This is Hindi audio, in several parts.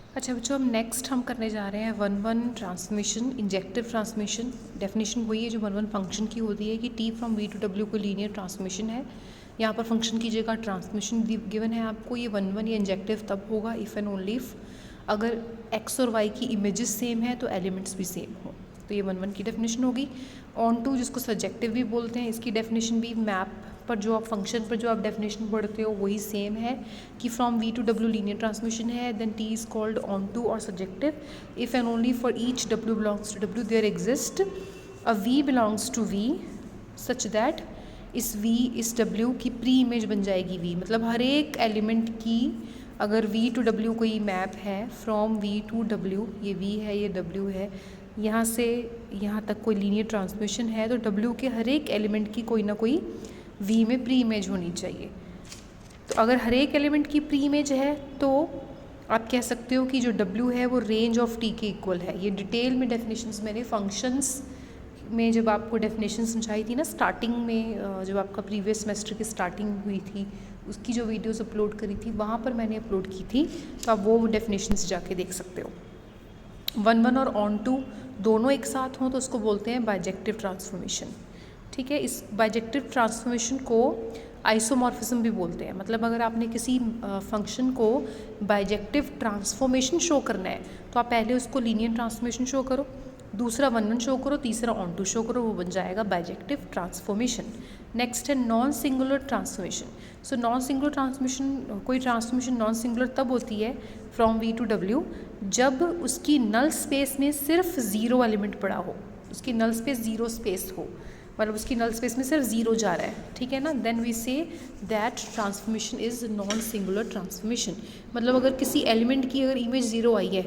अच्छा बच्चों, हम नेक्स्ट हम करने जा रहे हैं one one transmission, injective transmission. Definition वही है जो वन वन फंक्शन की होती है कि T from V to W को लीनियर ट्रांसमिशन है। यहाँ पर फंक्शन की जगह ट्रांसमिशन गिवन है आपको। ये वन वन या इंजेक्टिव तब होगा इफ़ एंड ओनली इफ़ अगर एक्स और वाई की इमेजेस सेम है तो एलिमेंट्स भी सेम हो। तो ये वन वन की डेफिनेशन होगी। ऑन टू जिसको सब्जेक्टिव भी बोलते हैं, इसकी डेफिनेशन भी मैप पर जो आप फंक्शन पर जो आप डेफिनेशन पढ़ते हो वही सेम है कि from V to W linear transmission है, then T is called on to और subjective if and only for each डब्ल्यू belongs to W there exist a v belongs to V such that इस डब्ल्यू की प्री इमेज बन जाएगी वी। मतलब हर एक एलिमेंट की अगर वी टू डब्ल्यू कोई मैप है फ्रॉम वी टू डब्ल्यू, ये वी है ये डब्ल्यू है, यहाँ से यहाँ तक कोई लीनियर ट्रांसमिशन है तो डब्ल्यू के हर एक एलिमेंट की कोई ना कोई वी में प्री इमेज होनी चाहिए। तो अगर हर एक एलिमेंट की प्री इमेज है तो आप कह सकते हो कि जो डब्ल्यू है वो रेंज ऑफ टी के इक्वल है। ये डिटेल में डेफिनेशंस मैंने फंक्शंस में जब आपको डेफिनेशन समझाई थी ना स्टार्टिंग में, जब आपका प्रीवियस सेमेस्टर की स्टार्टिंग हुई थी उसकी जो वीडियोस अपलोड करी थी वहाँ पर मैंने अपलोड की थी, तो आप वो डेफिनेशंस जाके देख सकते हो। वन वन और ऑन टू दोनों एक साथ हों तो उसको बोलते हैं बाइजेक्टिव ट्रांसफॉर्मेशन। ठीक है, इस बाइजेक्टिव ट्रांसफॉर्मेशन को आइसोमॉर्फिज्म भी बोलते हैं। मतलब अगर आपने किसी फंक्शन को बाइजेक्टिव ट्रांसफॉर्मेशन शो करना है तो आप पहले उसको लीनियर ट्रांसफॉर्मेशन शो करो, दूसरा वन वन शो करो, तीसरा ऑन टू शो करो, वो बन जाएगा बाइजेक्टिव ट्रांसफॉर्मेशन। नेक्स्ट है non singular transformation. So non singular transmission, कोई ट्रांसफॉर्मेशन नॉन सिंगुलर तब होती है फ्रॉम वी टू डब्ल्यू जब उसकी नल स्पेस में सिर्फ ज़ीरो एलिमेंट पड़ा हो, उसकी नल स्पेस ज़ीरो स्पेस हो, मतलब उसकी नल स्पेस में सिर्फ ज़ीरो जा रहा है। ठीक है ना, then we say that transformation is non singular transformation. मतलब अगर किसी एलिमेंट की अगर इमेज ज़ीरो आई है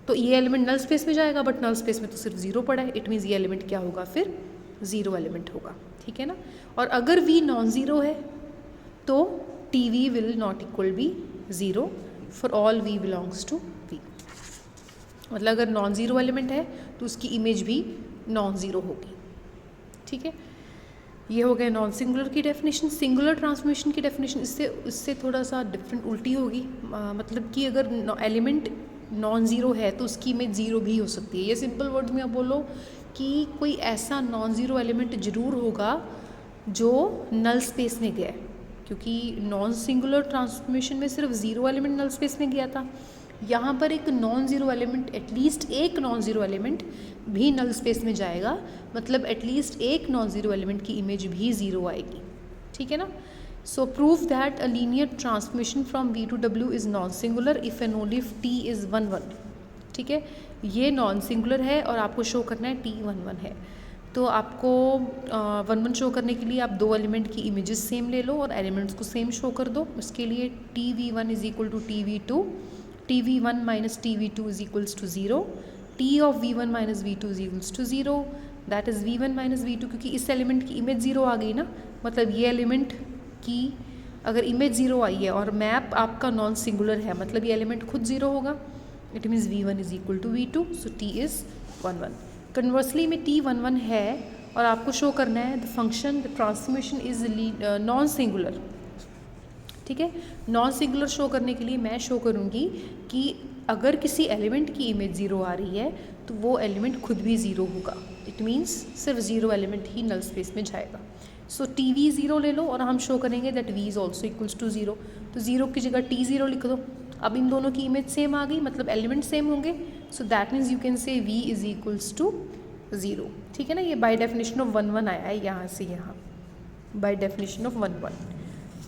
तो ये एलिमेंट नल स्पेस में जाएगा, बट नल स्पेस में तो सिर्फ ज़ीरो पड़ा है, इट मीन्स ये एलिमेंट क्या होगा, फिर ज़ीरो एलिमेंट होगा। ठीक है ना, और अगर वी नॉन ज़ीरो है तो T V will not equal be zero for all V belongs to V. मतलब अगर नॉन ज़ीरो एलिमेंट है तो उसकी इमेज भी नॉन ज़ीरो होगी। ठीक है, ये हो गया नॉन सिंगुलर की डेफिनेशन। सिंगुलर ट्रांसफॉर्मेशन की डेफिनेशन इससे थोड़ा सा डिफरेंट उल्टी होगी। मतलब कि अगर एलिमेंट नॉन ज़ीरो है तो उसकी इमेज ज़ीरो भी हो सकती है। ये सिंपल वर्ड में आप बोलो कि कोई ऐसा नॉन ज़ीरो एलिमेंट ज़रूर होगा जो नल स्पेस में गया है, क्योंकि नॉन सिंगुलर ट्रांसफॉर्मेशन में सिर्फ ज़ीरो एलिमेंट नल स्पेस में गया था। यहाँ पर एक नॉन ज़ीरो एलिमेंट, एटलीस्ट एक नॉन ज़ीरो एलिमेंट भी नल स्पेस में जाएगा, मतलब एटलीस्ट एक नॉन ज़ीरो एलिमेंट की इमेज भी ज़ीरो आएगी। ठीक है ना, so prove that a linear transformation from V to W is non singular if and only if T is one one. ठीक है, ये नॉन सिंगुलर है और आपको शो करना है टी वन वन है। तो आपको वन वन शो करने के लिए आप दो एलिमेंट की इमेजेस सेम ले लो और एलिमेंट्स को सेम शो कर दो। उसके लिए T V one is equal to T V two, T V one minus T V two is equals to zero, T of V one minus V two is equals to zero, that is V one minus V two. क्योंकि इस एलिमेंट की इमेज ज़ीरो आ गई ना, मतलब ये एलिमेंट की अगर इमेज ज़ीरो आई है और मैप आपका नॉन सिंगुलर है, मतलब ये एलिमेंट खुद ज़ीरो होगा, it means V one is equal to V two, so T is one one. Conversely में टी वन वन है और आपको शो करना है the function the transformation is non singular. ठीक है, नॉन सिंगुलर शो करने के लिए मैं शो करूँगी कि अगर किसी एलिमेंट की इमेज ज़ीरो आ रही है तो वो एलिमेंट खुद भी ज़ीरो होगा, इट मीन्स सिर्फ ज़ीरो एलिमेंट ही नल स्पेस में जाएगा। सो टी वी ज़ीरो ले लो और हम शो करेंगे that V is also equals to zero. तो ज़ीरो की जगह टी ज़ीरो लिख दो। अब इन दोनों की इमेज सेम आ गई, मतलब एलिमेंट सेम होंगे, so that means you can say V is equals to zero. ठीक है ना, ये by definition of one one आया है यहाँ से यहाँ, by definition of one one.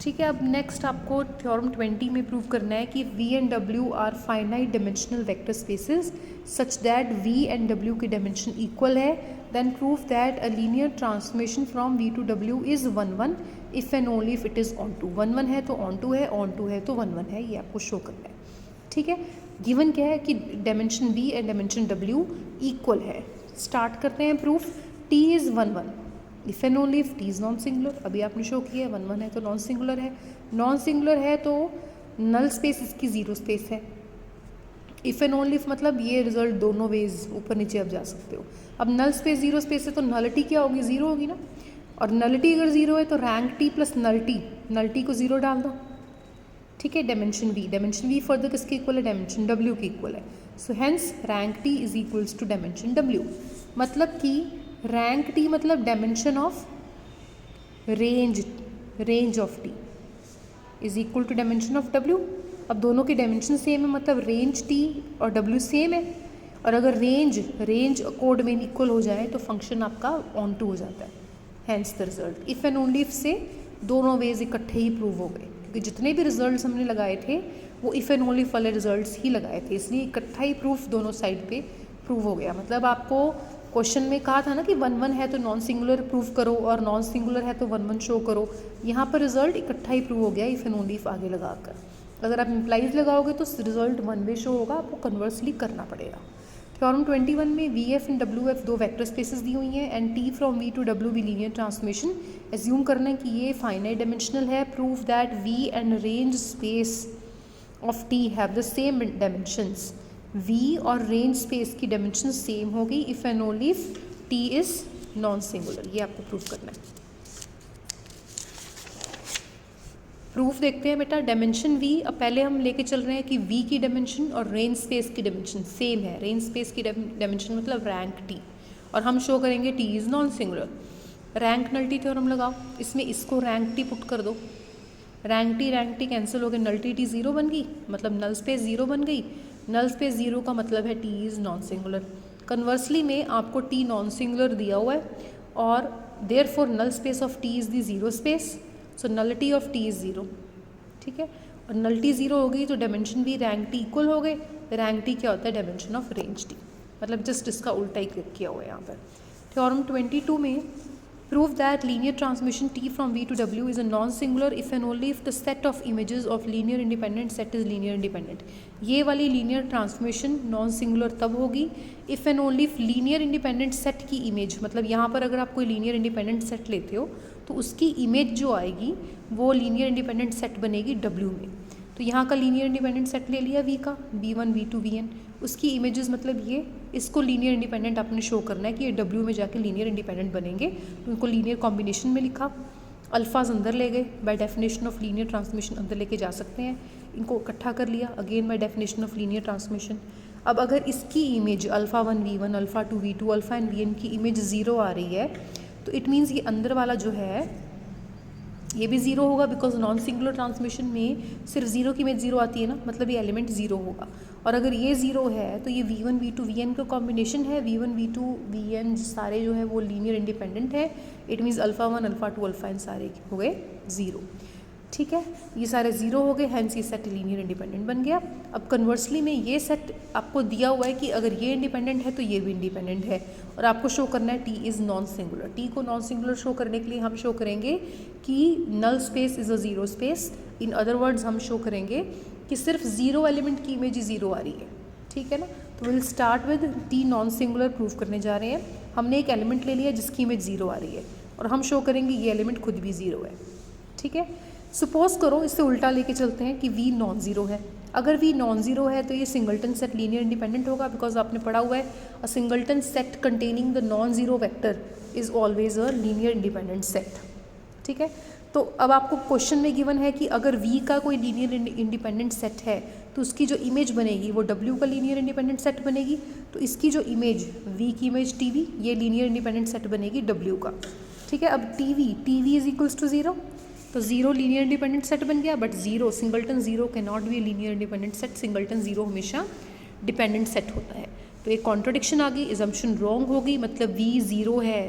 ठीक है, अब नेक्स्ट आपको थ्योरम 20 में प्रूव करना है कि V and W are finite dimensional vector spaces such that V and W की डायमेंशन इक्वल है। Then prove that a linear transformation from V to W is one one if and only if it is onto. One one है तो ऑन टू है, ऑन टू है तो वन वन है, ये आपको शो करना है। ठीक है, गिवन क्या है कि dimension V and dimension W equal है। स्टार्ट करते हैं proof. T is one one if and only if T is non singular. अभी आपने शो किया वन वन है तो नॉन सिंगुलर है, नॉन सिंगुलर है तो नल स्पेस इसकी ज़ीरो स्पेस है। इफ़ एंड ओनली इफ मतलब ये रिजल्ट दोनों वेज ऊपर नीचे आप जा सकते हो। अब नल स्पेस ज़ीरो स्पेस है तो नलिटी क्या होगी, ज़ीरो होगी ना, और नलिटी अगर ज़ीरो है तो रैंक टी प्लस नलिटी को ज़ीरो डाल दो। ठीक है, डायमेंशन वी फर्दर किसके इक्वल है, डायमेंशन डब्ल्यू के इक्वल है। So hence rank T is equals to dimension W, मतलब कि रैंक टी मतलब dimension of range of T is equal to dimension of W. अब दोनों के डायमेंशन सेम है, मतलब रेंज टी और डब्ल्यू सेम है, और अगर रेंज कोड में इक्वल हो जाए तो फंक्शन आपका ऑन टू हो जाता है। Hence the result if and only if से दोनों वेज इकट्ठे ही प्रूव हो गए, क्योंकि जितने भी रिजल्ट्स हमने लगाए थे वो इफ़ एंड ओनली वाले रिजल्ट्स ही लगाए थे, इसलिए इकट्ठा ही प्रूफ दोनों साइड पे प्रूव हो गया। मतलब आपको क्वेश्चन में कहा था ना कि 1 1 है तो नॉन सिंगुलर प्रूव करो और नॉन सिंगुलर है तो 1 1 शो करो, यहाँ पर रिजल्ट इकट्ठा ही प्रूव हो गया इफ़ एंड ओनली इफ आगे लगाकर। अगर आप इम्प्लाइज लगाओगे तो रिजल्ट 1 वे शो होगा, आपको कन्वर्सली करना पड़ेगा। थ्योरम 21 में V F and W F दो वेक्टर स्पेसेस दी हुई हैं and T from V to W भी लीनियर ट्रांसफॉर्मेशन। एज्यूम करना है कि ये फाइनाइट डायमेंशनल है। Prove that V and range space of T have the same dimensions. V और रेंज स्पेस की डायमेंशन सेम होगी if and only if T is non singular, ये आपको प्रूव करना है। प्रूफ देखते हैं बेटा, डायमेंशन वी, अब पहले हम लेके चल रहे हैं कि वी की डायमेंशन और रेंज स्पेस की डायमेंशन सेम है। रेंज स्पेस की डायमेंशन मतलब रैंक टी, और हम शो करेंगे T is non singular. Rank nullity theorem लगाओ, इसमें इसको रैंक टी पुट कर दो, रैंक टी कैंसिल हो गए, नल्टी टी ज़ीरो बन गई, मतलब नल स्पेस ज़ीरो बन गई। नल स्पेस ज़ीरो का मतलब है T is non singular. Conversely में आपको टी नॉन सिंगुलर दिया हुआ है और therefore null space of T is the zero space, so nullity of T is zero. ठीक है, और नलिटी ज़ीरो हो गई तो डायमेंशन भी रैंक टी इक्वल हो गए। रैंक टी क्या होता है, डायमेंशन ऑफ रेंज टी, मतलब जस्ट इसका उल्टा ही क्लिक किया हुआ है यहाँ पर। थ्योरम 22 में prove that linear transmission T from V to W is a non singular if and only if the set of images of linear independent set is linear independent. ये वाली लीनियर ट्रांसमिशन नॉन सिंगुलर तब होगी if and only if linear independent set की इमेज, मतलब यहाँ पर अगर आप कोई लीनियर इंडिपेंडेंट सेट लेते हो तो उसकी इमेज जो आएगी वो लीनियर इंडिपेंडेंट सेट बनेगी डब्ल्यू में। तो यहाँ का लीनियर इंडिपेंडेंट सेट ले लिया वी का, v1 v2 vn, उसकी इमेजेस मतलब ये, इसको लीनियर इंडिपेंडेंट आपने शो करना है कि ये डब्ल्यू में जाके लीनियर इंडिपेंडेंट बनेंगे, तो इनको लीनियर कॉम्बिनेशन में लिखा। अल्फाज अंदर ले गए, bye definition of linear transmission अंदर लेके जा सकते हैं, इनको इकट्ठा कर लिया again bye definition of linear transmission. अब अगर इसकी image alpha 1 v1 alpha 2 v2 alpha and vn की इमेज ज़ीरो आ रही है तो इट मीन्स ये अंदर वाला जो है ये भी ज़ीरो होगा, बिकॉज नॉन सिंगुलर ट्रांसमिशन में सिर्फ ज़ीरो की इमेज ज़ीरो आती है ना, मतलब ये एलिमेंट ज़ीरो होगा। और अगर ये ज़ीरो है तो ये v1 v2 vn का कॉम्बिनेशन है, v1 v2 vn सारे जो है वो लीनियर इंडिपेंडेंट है। It means alpha 1 alpha 2 alpha N सारे हो गए ज़ीरो। ठीक है, ये सारे ज़ीरो हो गए, हैंस ये सेट लीनियर इंडिपेंडेंट बन गया। अब कन्वर्सली में ये सेट आपको दिया हुआ है कि अगर ये इंडिपेंडेंट है तो ये भी इंडिपेंडेंट है, और आपको शो करना है T is non singular. T को नॉन सिंगुलर शो करने के लिए हम शो करेंगे कि null space is a zero space. In other words हम शो करेंगे कि सिर्फ ज़ीरो एलिमेंट की इमेज ही ज़ीरो आ रही है। ठीक है ना, तो will start with T non singular prove करने जा रहे हैं। हमने एक एलिमेंट ले लिया जिसकी इमेज ज़ीरो आ रही है और हम शो करेंगे ये एलिमेंट खुद भी ज़ीरो है। ठीक है, सपोज करो इससे उल्टा लेके चलते हैं कि v नॉन ज़ीरो है। अगर v नॉन ज़ीरो है तो ये सिंगलटन सेट लीनियर इंडिपेंडेंट होगा, बिकॉज आपने पढ़ा हुआ है a singleton set containing the non zero vector is always a linear independent set. ठीक है, तो अब आपको क्वेश्चन में गिवन है कि अगर v का कोई लीनियर इंडिपेंडेंट सेट है तो उसकी जो इमेज बनेगी वो w का लीनियर इंडिपेंडेंट सेट बनेगी। तो इसकी जो इमेज v की इमेज tv, ये लीनियर इंडिपेंडेंट सेट बनेगी w का। ठीक है, अब tv is equals to zero, तो ज़ीरो लीनियर इंडिपेंडेंट सेट बन गया, but zero singleton zero can not be linear independent set. Singleton zero हमेशा डिपेंडेंट सेट होता है। तो एक कॉन्ट्रडिक्शन आ गई, एजम्पशन रॉन्ग हो गई, मतलब v ज़ीरो है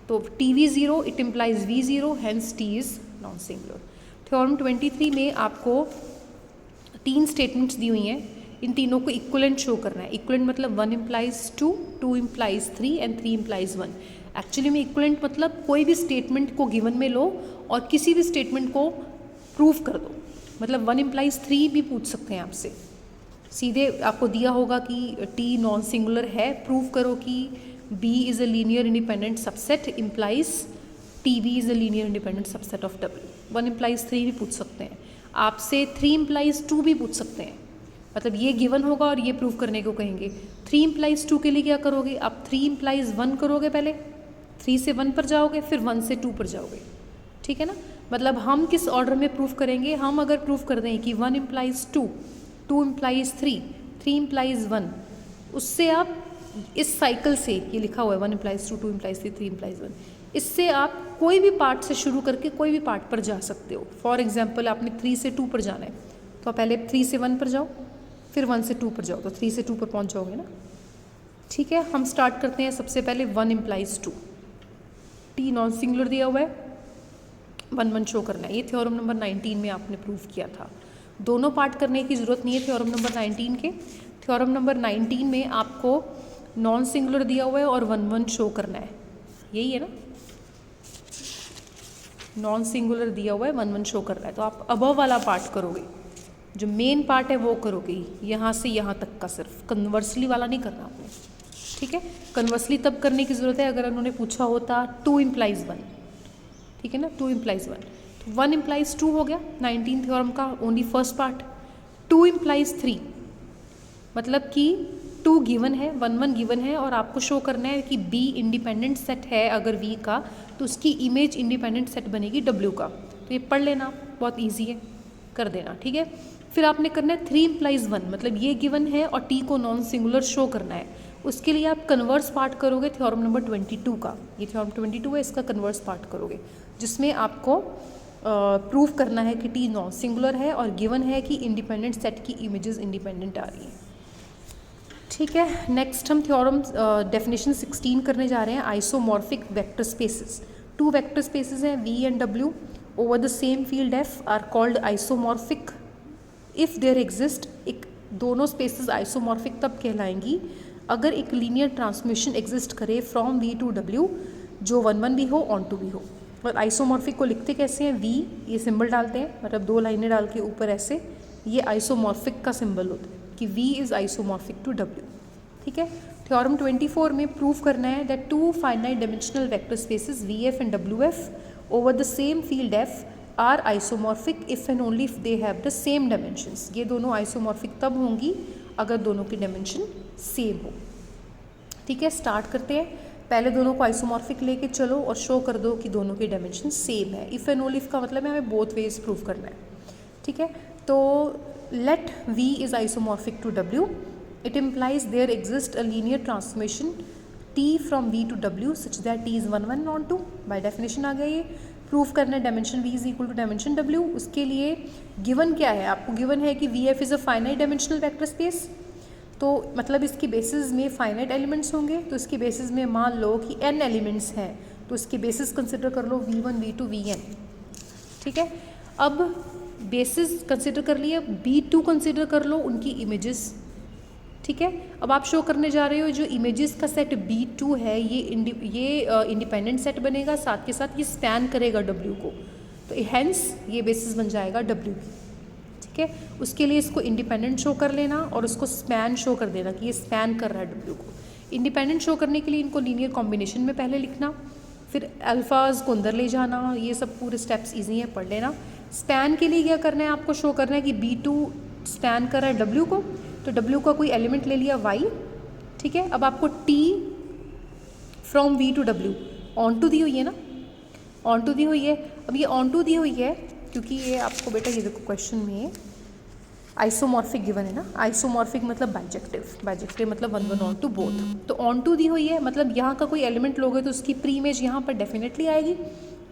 तो T V zero, it implies v zero, hence T is non singular. Theorem 23 में आपको 3 स्टेटमेंट्स दी हुई हैं, इन तीनों को इक्वलेंट शो करना है। इक्वलेंट मतलब 1 implies 2, 2 implies 3 and 3 implies 1। Actually में इक्वलेंट मतलब कोई भी स्टेटमेंट को गिवन में लो और किसी भी स्टेटमेंट को प्रूव कर दो, मतलब 1 इम्प्लाइज 3 भी पूछ सकते हैं आपसे। सीधे आपको दिया होगा कि टी नॉन सिंगुलर है, प्रूव करो कि b is a linear independent subset implies T B is a linear independent subset of w। 1 implies 3 भी पूछ सकते हैं आपसे, 3 इम्प्लाइज 2 भी पूछ सकते हैं, मतलब ये गिवन होगा और ये प्रूव करने को कहेंगे। 3 इम्प्लाइज 2 के लिए क्या करोगे आप, 3 इम्प्लाइज 1 करोगे, पहले 3 से 1 पर जाओगे, फिर 1 से 2 पर जाओगे। ठीक है ना, मतलब हम किस ऑर्डर में प्रूफ करेंगे, हम अगर प्रूफ कर दें कि 1 इम्प्लाइज 2, 2 इम्प्लाइज 3, 3 इम्प्लाइज 1, उससे आप इस साइकिल से, ये लिखा हुआ है 1 इम्प्लाइज 2, 2 इम्प्लाइज 3, 3 इम्प्लाइज 1, इससे आप कोई भी पार्ट से शुरू करके कोई भी पार्ट पर जा सकते हो। फॉर एग्जाम्पल आपने 3 से 2 पर जाना है तो आप पहले 3 से 1 पर जाओ, फिर 1 से 2 पर जाओ, तो 3 से 2 पर पहुंच जाओगे ना। ठीक है, हम स्टार्ट करते हैं सबसे पहले 1 इम्प्लाइज 2, टी नॉन सिंगुलर दिया हुआ है, 1 1 शो करना है। ये थ्योरम नंबर 19 में आपने प्रूफ किया था। दोनों पार्ट करने की ज़रूरत नहीं है थ्योरम नंबर 19 के। थ्योरम नंबर 19 में आपको नॉन सिंगुलर दिया हुआ है और 1 1 शो करना है, यही है ना। नॉन सिंगुलर दिया हुआ है, 1 1 शो कर रहा है, तो आप अबव वाला पार्ट करोगे, जो मेन पार्ट है वो करोगे, यहाँ से यहाँ तक का, सिर्फ कन्वर्सली वाला नहीं करना आपने। ठीक है, कन्वर्सली तब करने की ज़रूरत है अगर उन्होंने पूछा होता 2 इम्प्लाइज 1, ठीक है ना, 2 इम्प्लाइज 1, तो 1 इम्प्लाइज 2 हो गया 19 थ्योरम का ओनली फर्स्ट पार्ट। 2 इम्प्लाइज 3, मतलब कि 2 गिवन है, 1 1 गिवन है, और आपको शो करना है कि B इंडिपेंडेंट सेट है अगर V का, तो उसकी इमेज इंडिपेंडेंट सेट बनेगी W का। तो ये पढ़ लेना, बहुत ईजी है, कर देना। ठीक है, फिर आपने करना है 3 इम्प्लाइज 1, मतलब ये गिवन है और T को नॉन सिंगुलर शो करना है। उसके लिए आप कन्वर्स पार्ट करोगे थ्योरम नंबर 22 का, ये थ्योरम 22 है, इसका कन्वर्स पार्ट करोगे, जिसमें आपको प्रूफ करना है कि T नॉन सिंगुलर है और गिवन है कि इंडिपेंडेंट सेट की इमेजेस इंडिपेंडेंट आ रही हैं। ठीक है, नेक्स्ट हम थ्योरम डेफिनेशन 16 करने जा रहे हैं, isomorphic vector spaces. 2 vector spaces हैं V and W over the same field F are called isomorphic if there exist. एक दोनों स्पेसेस आइसोमॉर्फिक तब कहलाएंगी अगर एक लीनियर ट्रांसमिशन एग्जिस्ट करे फ्रॉम V टू W, जो 1 1 भी हो, ऑन टू भी हो। और आइसोमॉर्फिक को लिखते कैसे हैं, V ये सिंबल डालते हैं, मतलब 2 लाइनें डाल के ऊपर ऐसे, ये आइसोमॉर्फिक का सिंबल होता है कि V is isomorphic to W। ठीक है, थ्योरम 24 में प्रूव करना है that 2 finite dimensional vector spaces VF and WF over the same field F are isomorphic if and only if they have the same dimensions. ये दोनों आइसोमॉर्फिक तब होंगी अगर दोनों की डायमेंशन सेम हो। ठीक है, स्टार्ट करते हैं, पहले दोनों को आइसोमॉर्फिक लेके चलो और शो कर दो कि दोनों की डायमेंशन सेम है। इफ़ एंड ओनली इफ का मतलब है हमें बोथ वेज प्रूव करना है। ठीक है, तो let V is isomorphic to W, it implies there exists a linear transformation T from V to W such that T is 1 1 on 2। by definition आ गया। ये प्रूफ करना है dimension V is equal to dimension W। उसके लिए गिवन क्या है, आपको गिवन है कि VF is a finite dimensional vector space, तो मतलब इसकी बेसिस में फाइनाइट एलिमेंट्स होंगे, तो इसकी बेसिस में मान लो कि n एलिमेंट्स हैं, तो इसकी बेसिस कंसिडर कर लो V1 V2 Vn। ठीक है, अब बेसिस कंसिडर कर लिया, B2 कंसिडर कर लो उनकी इमेजेस। ठीक है, अब आप शो करने जा रहे हो जो इमेजेस का सेट B2 है ये इंडिपेंडेंट सेट बनेगा, साथ के साथ ये स्पैन करेगा W को, तो हैंस ये बेसिस बन जाएगा W। ठीक है, उसके लिए इसको इंडिपेंडेंट शो कर लेना और उसको स्पैन शो कर देना कि ये स्पैन कर रहा है W को। इंडिपेंडेंट शो करने के लिए इनको लीनियर कॉम्बिनेशन में पहले लिखना, फिर अल्फाज को अंदर ले जाना, ये सब पूरे स्टेप्स ईजी हैं, पढ़ लेना। स्पैन के लिए क्या करना है, आपको शो करना है कि B2 स्पैन कर रहा है W को, तो W का कोई एलिमेंट ले लिया Y। ठीक है, अब आपको T from V to W onto दी हुई है ना, ऑन टू दी हुई है। अब ये ऑन टू दी हुई है क्योंकि ये आपको बेटा ये देखो क्वेश्चन में आइसोमॉर्फिक गिवन है ना, आइसोमॉर्फिक मतलब बाइजेक्टिव, बाइजेक्टिव मतलब 1 1 ऑन टू बोथ, तो ऑन टू दी हुई है मतलब यहाँ का कोई एलिमेंट लोगे तो उसकी प्री इमेज यहाँ पर डेफिनेटली आएगी।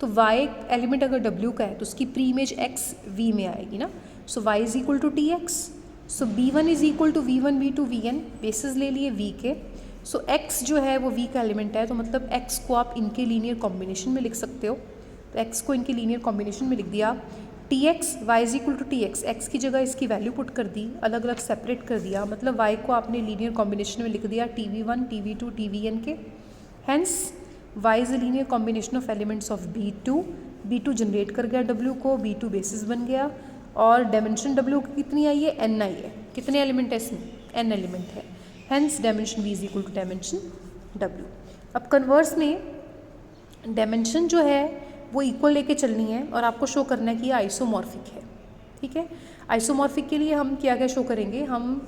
तो y एलिमेंट अगर W का है तो उसकी प्री इमेज x V में आएगी ना, so y is equal to Tx, so B1 is equal to V1 V2 Vn, basis ले लिए V के, सो x जो है वो V का एलिमेंट है, तो मतलब x को आप इनके लीनियर कॉम्बिनेशन में लिख सकते हो, तो x को इनके लीनियर कॉम्बिनेशन में लिख दिया। Tx y is equal to Tx, x की जगह इसकी वैल्यू पुट कर दी, अलग अलग सेपरेट कर दिया, मतलब y को आपने लीनियर कॉम्बिनेशन में लिख दिया TV1 TV2 TVn के। Hence y is a linear combination of elements of B2, B2 generate कर गया W को, B2 बेसिस बन गया, और डायमेंशन W की कितनी आई है, n आई है। कितने एलिमेंट है इसमें, n एलिमेंट है, hence dimension V is equal to dimension W। अब कन्वर्स में डायमेंशन जो है वो इक्वल लेके चलनी है और आपको शो करना है कि ये आइसोमॉर्फिक है। ठीक है, आइसोमॉर्फिक के लिए हम क्या क्या शो करेंगे, हम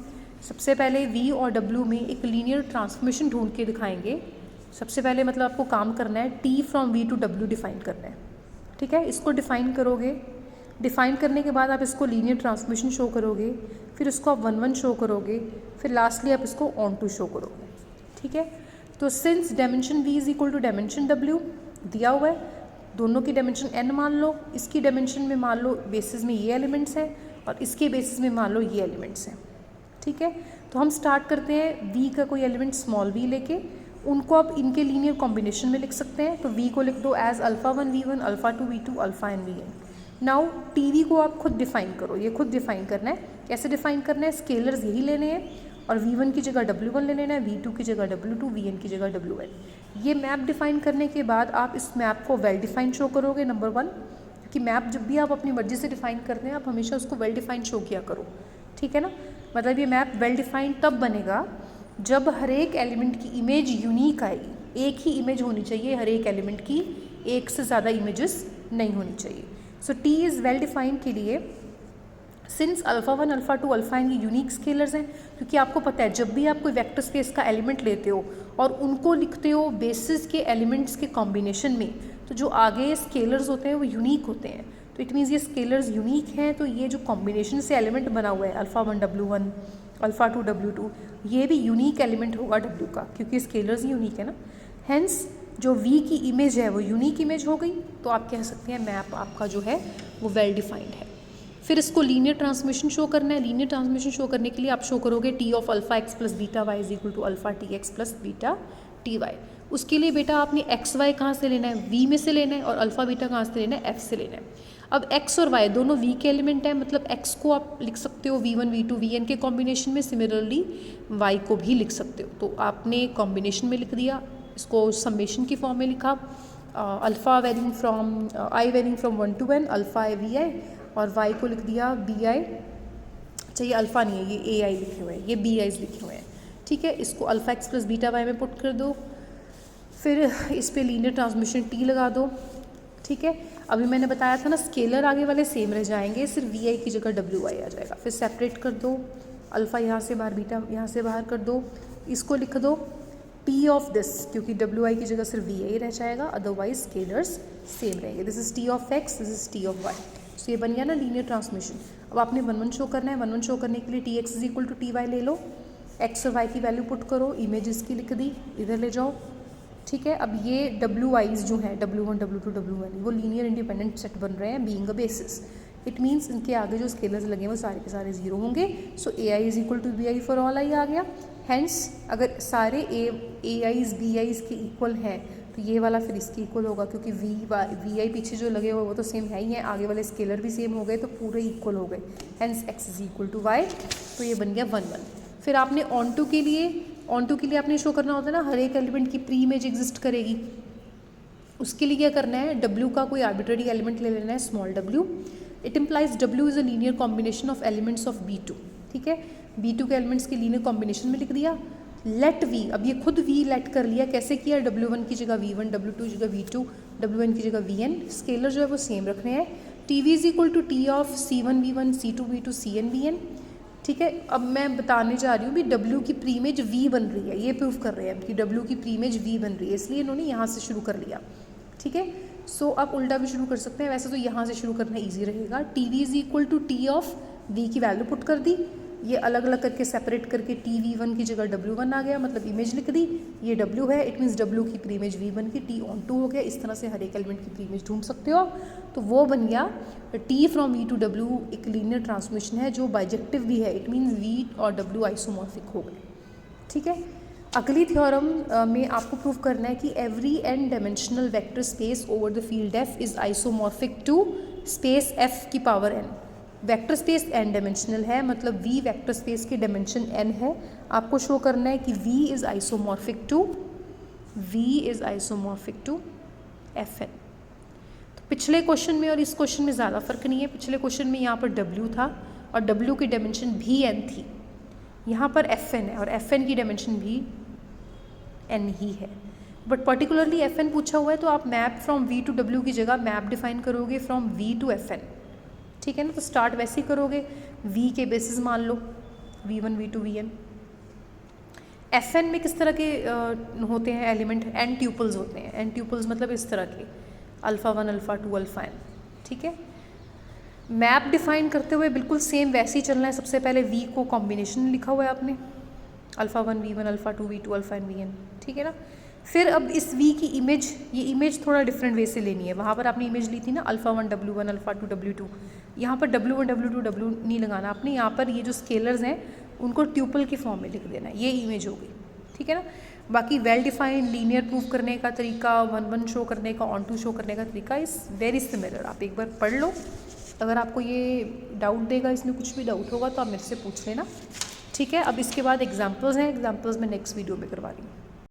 सबसे पहले V और W में एक लीनियर ट्रांसफॉर्मेशन ढूंढ के दिखाएंगे। सबसे पहले मतलब आपको काम करना है T from V to W define करना है। ठीक है, इसको डिफ़ाइन करोगे, डिफ़ाइन करने के बाद आप इसको लीनियर ट्रांसमिशन शो करोगे, फिर इसको आप 1 1 शो करोगे, फिर लास्टली आप इसको ऑन टू शो करोगे। ठीक है, तो since dimension v is equal to dimension w दिया हुआ है, दोनों की डायमेंशन n मान लो, इसकी डायमेंशन में मान लो बेसिस में ये एलिमेंट्स हैं और इसके बेसिस में मान लो ये एलिमेंट्स हैं। ठीक है, तो हम स्टार्ट करते हैं v का कोई एलिमेंट स्मॉल v लेके, उनको आप इनके लीनियर कॉम्बिनेशन में लिख सकते हैं। तो v को लिख दो as α1 v1 α2 v2 alpha n vn। Now T को आप खुद डिफाइन करो, ये खुद डिफाइन करना है। कैसे डिफाइन करना है, स्केलर्स यही लेने हैं और v1 की जगह w1 ले लेना है, v2 की जगह w2, vn की जगह wn। ये मैप डिफाइन करने के बाद आप इस मैप को वेल डिफाइन शो करोगे नंबर 1, क्योंकि मैप जब भी आप अपनी मर्जी से डिफाइन करते हैं आप हमेशा उसको वेल डिफाइन शो किया करो। ठीक है ना, मतलब ये मैप वेल डिफाइन तब बनेगा जब हर एक एलिमेंट की इमेज यूनिक आएगी। एक ही इमेज होनी चाहिए हर एक एलिमेंट की, एक से ज़्यादा इमेजेस नहीं होनी चाहिए। सो टी इज़ वेल डिफाइंड के लिए सिंस α1 α2 अल्फा एन ये यूनिक स्केलर्स हैं, क्योंकि आपको पता है जब भी आप कोई वेक्टर स्पेस का एलिमेंट लेते हो और उनको लिखते हो बेसिस के एलिमेंट्स के कॉम्बिनेशन में, तो जो आगे स्केलर्स होते हैं वो यूनिक होते हैं। तो इट मीन्स ये स्केलर्स यूनिक हैं, तो ये जो कॉम्बिनेशन से एलिमेंट बना हुआ है α1 w1 α2 w2, ये भी यूनिक एलिमेंट होगा w का, क्योंकि स्केलर्स यूनिक है ना। हेंस जो v की इमेज है वो यूनिक इमेज हो गई, तो आप कह सकते हैं मैप आपका जो है वो वेल डिफाइंड है। फिर इसको लीनियर ट्रांसमिशन शो करना है। लीनियर ट्रांसमिशन शो करने के लिए आप शो करोगे T of alpha X plus beta Y is equal to alpha T X plus beta T Y. उसके लिए बेटा आपने एक्स वाई कहाँ से लेना है, वी में से लेना है, और अल्फा बीटा कहाँ से लेना है, एफ से लेना है। अब एक्स और वाई दोनों वी के एलिमेंट हैं, मतलब एक्स को आप लिख सकते हो v1 v2 vn के कॉम्बिनेशन में, सिमिलरली वाई को भी लिख सकते हो। तो आपने कॉम्बिनेशन में लिख दिया, इसको समेशन की फॉर्म में लिखा, alpha varying from I varying from 1 to n alpha है वी आई, और y को लिख दिया बी आई। अच्छा ये अल्फ़ा नहीं है, ये ए आई लिखे हुए हैं, ये बी आईज लिखे हुए हैं। ठीक है, इसको alpha X plus beta Y में पुट कर दो, फिर इस पे लीनियर ट्रांसमिशन टी लगा दो। ठीक है, अभी मैंने बताया था ना स्केलर आगे वाले सेम रह जाएंगे, सिर्फ वी आई की जगह डब्ल्यू आई आ जाएगा। फिर सेपरेट कर दो, अल्फ़ा यहाँ से बाहर बीटा यहाँ से बाहर कर दो, इसको लिख दो टी ऑफ दिस, क्योंकि डब्ल्यू आई की जगह सिर्फ वी आई रह जाएगा, अदरवाइज स्केलर्स सेम रहेंगे। This is T of X, this is T of Y. तो ये बन गया ना लीनियर ट्रांसमिशन। अब आपने 1 1 शो करना है, 1 1 शो करने के लिए T X is equal to T Y ले लो, एक्स और वाई की वैल्यू पुट करो, इमेज इसकी लिख दी, इधर ले जाओ। ठीक है, अब ये डब्ल्यू आईज जो हैं w1 w2 w1 वो लीनियर इंडिपेंडेंट सेट बन रहे हैं being a basis. It means इनके आगे जो स्केलर्स लगे हैं वो सारे के सारे जीरो होंगे। So a i is equal to b i for all i आ गया। हैंस अगर सारे ए आईज बी आईज के इक्वल हैं तो ये वाला फिर इसके इक्वल होगा, क्योंकि वी आई पीछे जो लगे हुए वो तो सेम है ही हैं, आगे वाले स्केलर भी सेम हो गए तो पूरे इक्वल हो गए। Hence X is equal to Y, तो ये बन गया 1 1। फिर आपने ऑन टू के लिए आपने शो करना होता है ना हर एक एलिमेंट की प्री इमेज एग्जिस्ट करेगी। उसके लिए क्या करना है, w का कोई आर्बिट्ररी एलिमेंट ले लेना है small w। It implies w is a linear combination of elements of b2। ठीक है, b2 के एलिमेंट्स के लीनियर कॉम्बिनेशन में लिख दिया। लेट v, अब ये खुद v लेट कर लिया, कैसे किया, w1 की जगह v1, w2 की जगह v2, wn की जगह vn, स्केलर जो है वो सेम रखने हैं। tv is equal to T of c1 v1 c2 v2 cn vn। ठीक है, अब मैं बताने जा रही हूँ भी w की प्री इमेज v बन रही है, ये प्रूव कर रहे हैं कि w की प्री इमेज v बन रही है, इसलिए इन्होंने यहाँ से शुरू कर लिया। ठीक है, सो आप उल्टा भी शुरू कर सकते हैं, वैसे तो यहाँ से शुरू करना ईजी रहेगा। T V is equal to T of v की वैल्यू पुट कर दी, ये अलग अलग करके सेपरेट करके टी वी वन की जगह w1 आ गया, मतलब इमेज लिख दी, ये w है, इट मीन्स w की प्री इमेज v बन के t ऑन टू हो गया। इस तरह से हर एक एलिमेंट की प्री इमेज ढूंढ सकते हो आप। तो वो बन गया t from v to w, एक लीनियर ट्रांसमिशन है जो बाइजेक्टिव भी है, इट मीन्स v और w आइसोमॉर्फिक हो गए। ठीक है, अगली थ्योरम में आपको प्रूव करना है कि every n dimensional vector space over the field f is isomorphic to space f की power n। Vector space n dimensional है, मतलब v वेक्टर स्पेस की डायमेंशन n है। आपको शो करना है कि v is isomorphic to fn। तो पिछले क्वेश्चन में और इस क्वेश्चन में ज़्यादा फर्क नहीं है। पिछले क्वेश्चन में यहाँ पर w था और w की डायमेंशन भी n थी, यहाँ पर fn है और fn की डायमेंशन भी n ही है। बट पर्टिकुलरली fn पूछा हुआ है तो आप map from v to w की जगह मैप डिफाइन करोगे फ्रॉम v टू fn। ठीक है ना, तो स्टार्ट वैसे ही करोगे, v के बेसिस मान लो v1 v2 vn। fn में किस तरह के होते हैं एलिमेंट, n ट्यूपल्स होते हैं। n ट्यूपल्स मतलब इस तरह के, अल्फ़ा 1 अल्फ़ा 2 अल्फ़ा n, ठीक है। मैप डिफ़ाइन करते हुए बिल्कुल सेम वैसे ही चलना है। सबसे पहले v को कॉम्बिनेशन लिखा हुआ है आपने, alpha 1 v1 alpha 2 v2 alpha n vn, ठीक है ना। फिर अब इस v की इमेज, ये इमेज थोड़ा डिफरेंट वे से लेनी है। वहाँ पर आपने इमेज ली थी ना अल्फ़ा 1 w1 अल्फ़ा 2 w2, यहाँ पर w1 w2 w नहीं लगाना आपने, यहाँ पर ये जो स्केलर्स हैं उनको ट्यूपल के फॉर्म में लिख देना है, ये इमेज हो गई, ठीक है ना। बाकी वेल डिफाइंड लीनियर प्रूफ करने का तरीका, 1-1 शो करने का, ऑन टू शो करने का तरीका इज़ वेरी सिमिलर। आप एक बार पढ़ लो, अगर आपको ये डाउट देगा, इसमें कुछ भी डाउट होगा तो आप मेरे से पूछ लेना, ठीक है। अब इसके बाद एग्जाम्पल्स हैं, एग्जाम्पल्स मैं नेक्स्ट वीडियो में करवा रही हूँ।